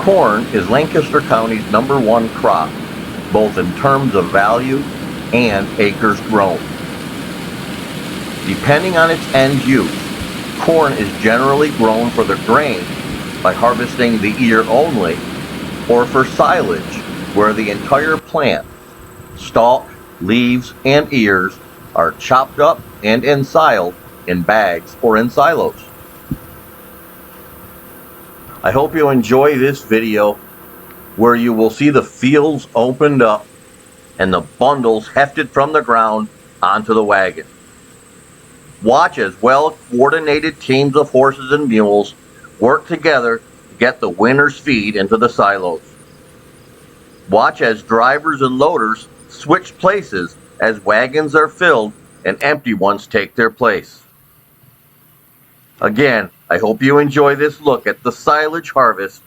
Corn is Lancaster County's #1 crop, both in terms of value and acres grown. Depending on its end use, corn is generally grown for the grain by harvesting the ear only, or for silage, where the entire plant, stalk, leaves, and ears are chopped up and ensiled in bags or in silos. I hope you enjoy this video where you will see the fields opened up and the bundles hefted from the ground onto the wagon. Watch as well-coordinated teams of horses and mules work together to get the winter's feed into the silos. Watch as drivers and loaders switch places as wagons are filled and empty ones take their place. Again, I hope you enjoy this look at the silage harvest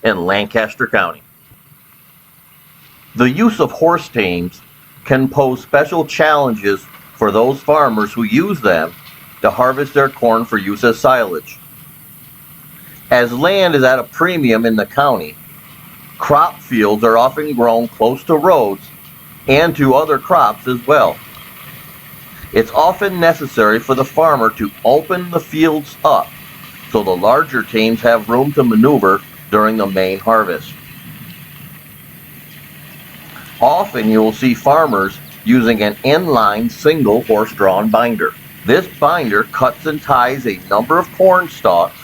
in Lancaster County. The use of horse teams can pose special challenges for those farmers who use them to harvest their corn for use as silage. As land is at a premium in the county, crop fields are often grown close to roads and to other crops as well. It's often necessary for the farmer to open the fields up so the larger teams have room to maneuver during the main harvest. Often you will see farmers using an inline single horse-drawn binder. This binder cuts and ties a number of corn stalks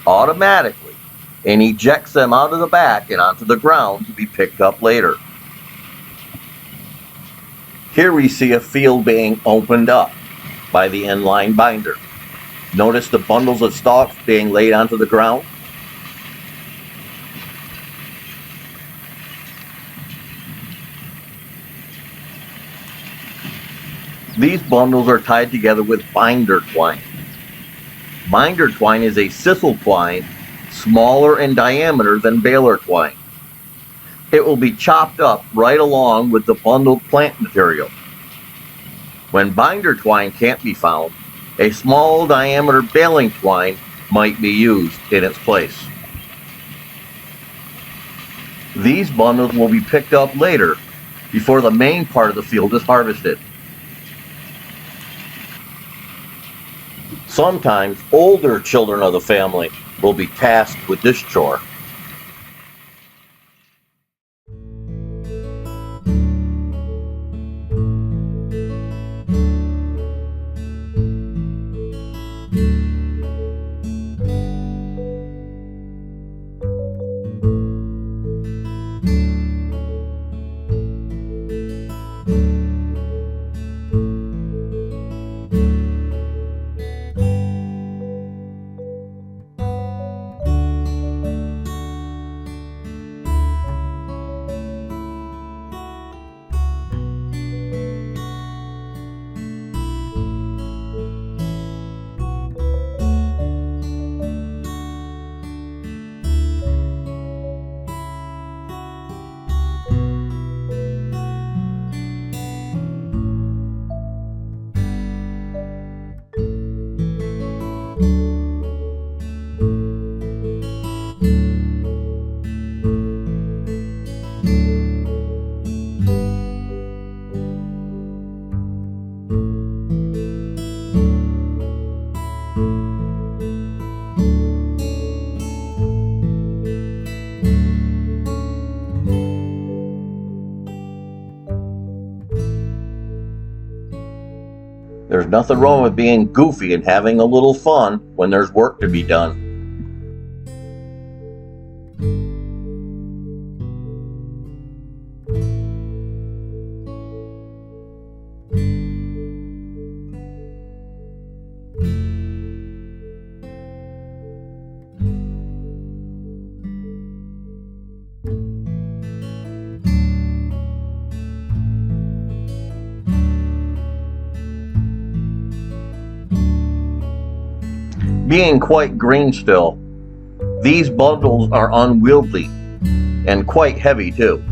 automatically and ejects them out of the back and onto the ground to be picked up later. Here we see a field being opened up by the inline binder. Notice the bundles of stalks being laid onto the ground. These bundles are tied together with binder twine. Binder twine is a sisal twine, smaller in diameter than baler twine. It will be chopped up right along with the bundled plant material. When binder twine can't be found, a small diameter baling twine might be used in its place. These bundles will be picked up later before the main part of the field is harvested. Sometimes older children of the family will be tasked with this chore. There's nothing wrong with being goofy and having a little fun when there's work to be done. Being quite green still, these bundles are unwieldy and quite heavy too.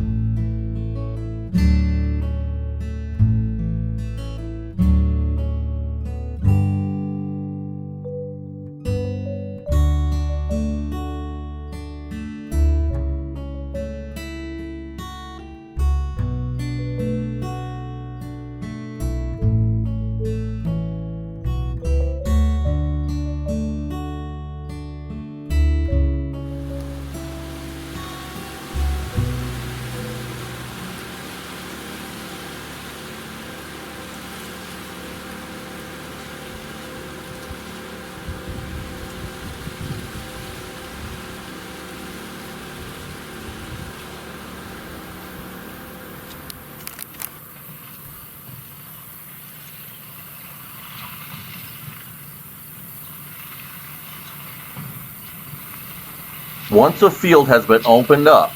Once a field has been opened up,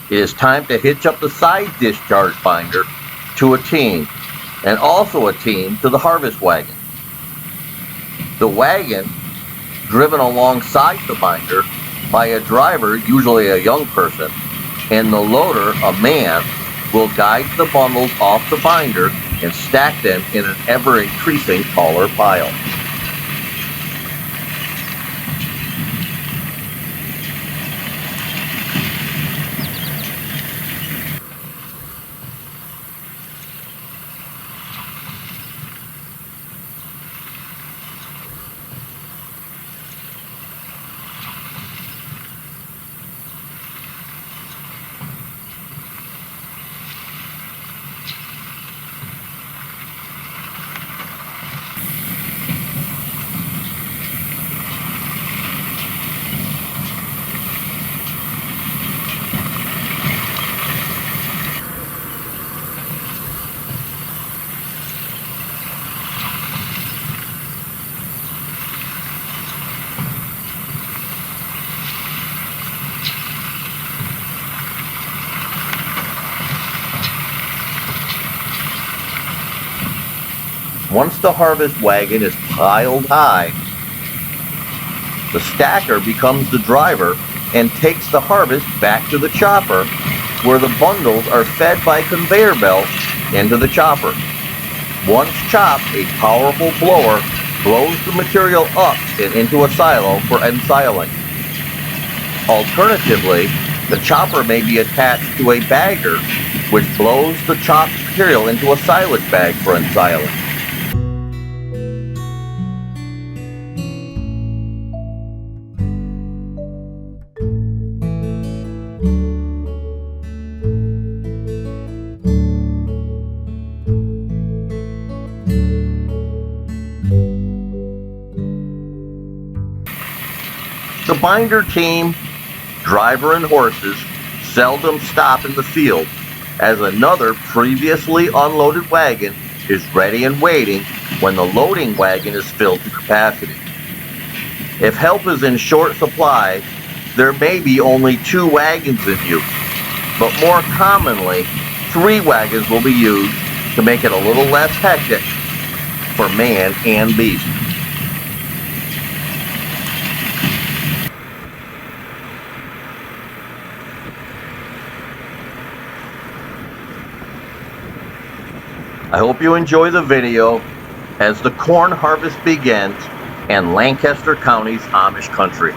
it is time to hitch up the side discharge binder to a team, and also a team to the harvest wagon. The wagon, driven alongside the binder by a driver, usually a young person, and the loader, a man, will guide the bundles off the binder and stack them in an ever-increasing taller pile. Once the harvest wagon is piled high, the stacker becomes the driver and takes the harvest back to the chopper, where the bundles are fed by conveyor belts into the chopper. Once chopped, a powerful blower blows the material up and into a silo for ensiling. Alternatively, the chopper may be attached to a bagger, which blows the chopped material into a silage bag for ensiling. The binder team, driver and horses seldom stop in the field, as another previously unloaded wagon is ready and waiting when the loading wagon is filled to capacity. If help is in short supply, there may be only 2 wagons in use, but more commonly, 3 wagons will be used to make it a little less hectic for man and beast. I hope you enjoy the video as the corn harvest begins in Lancaster County's Amish country.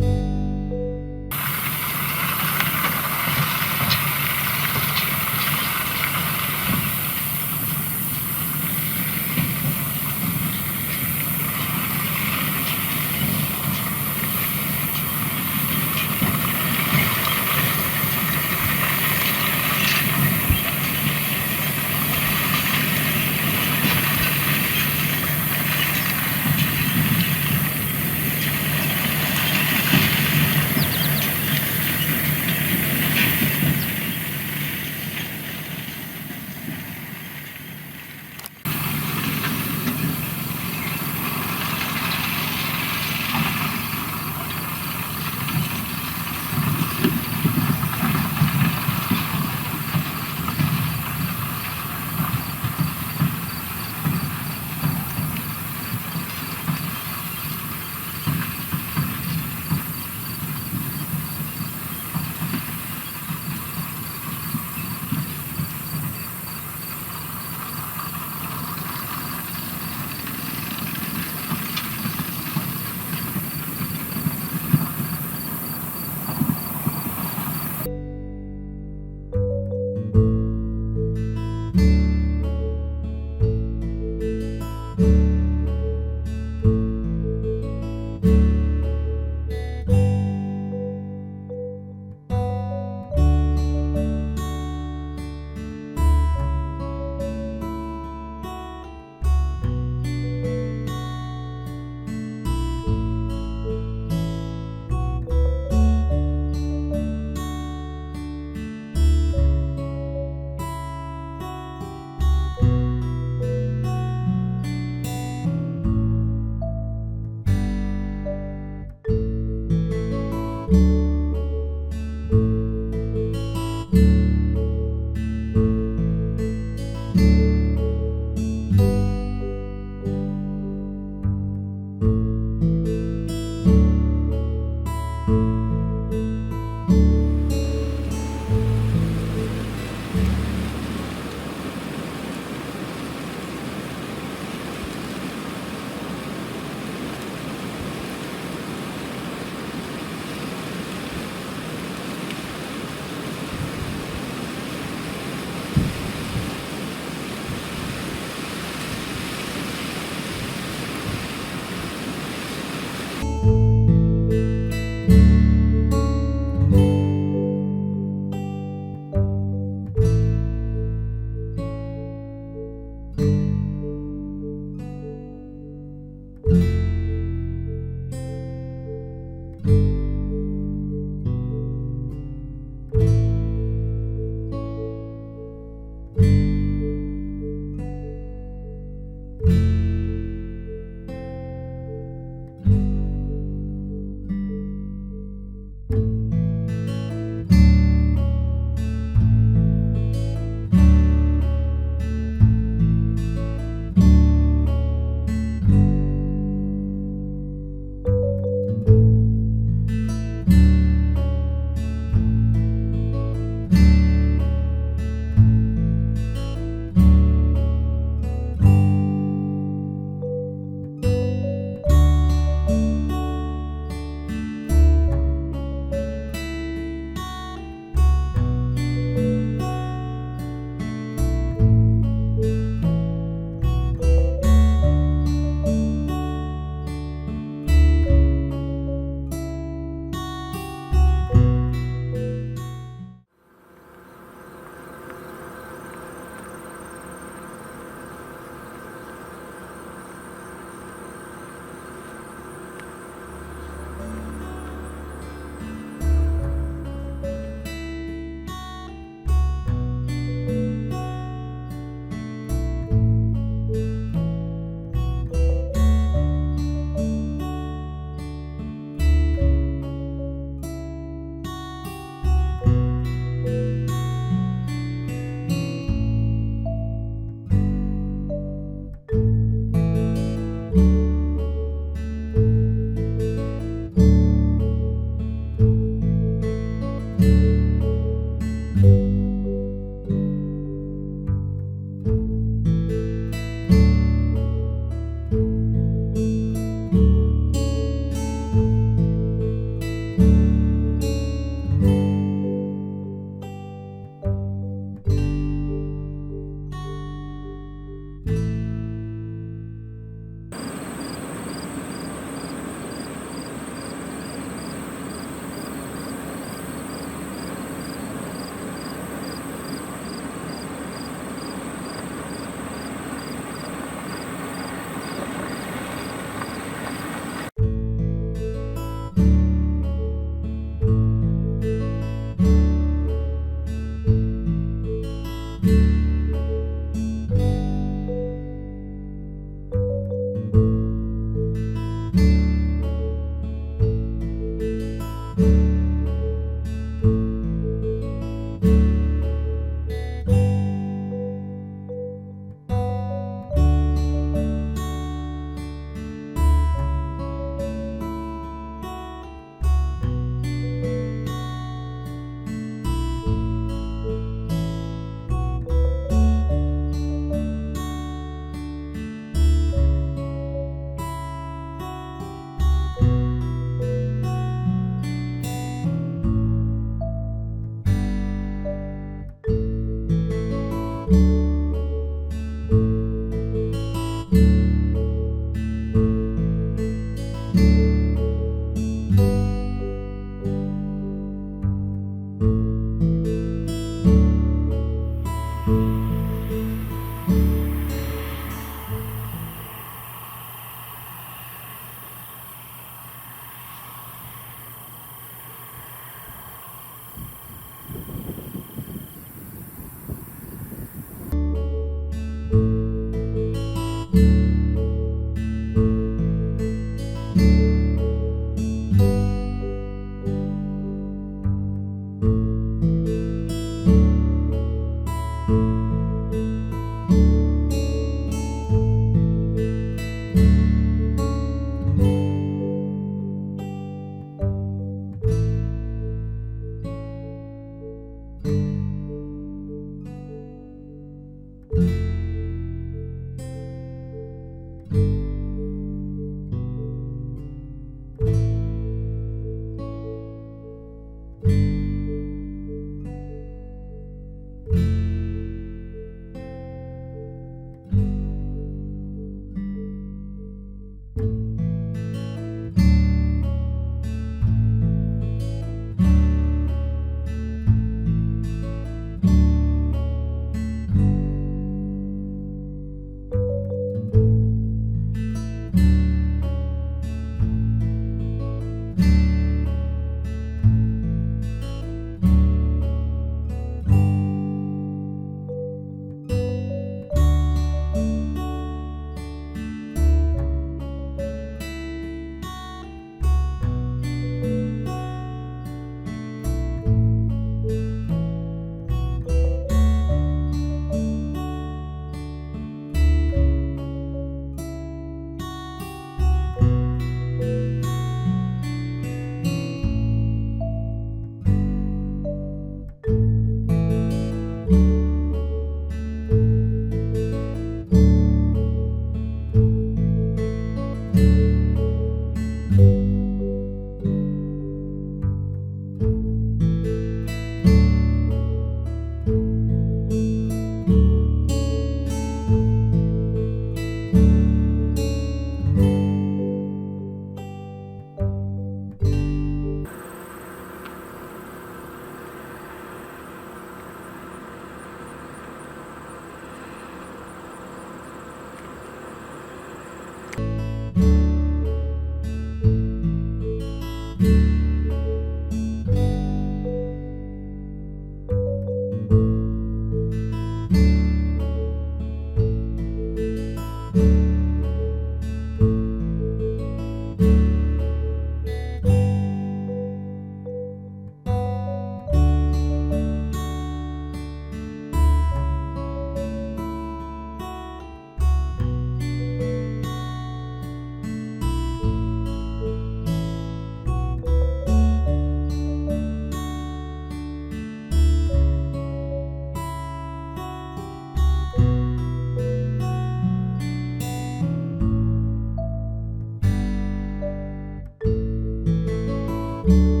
you.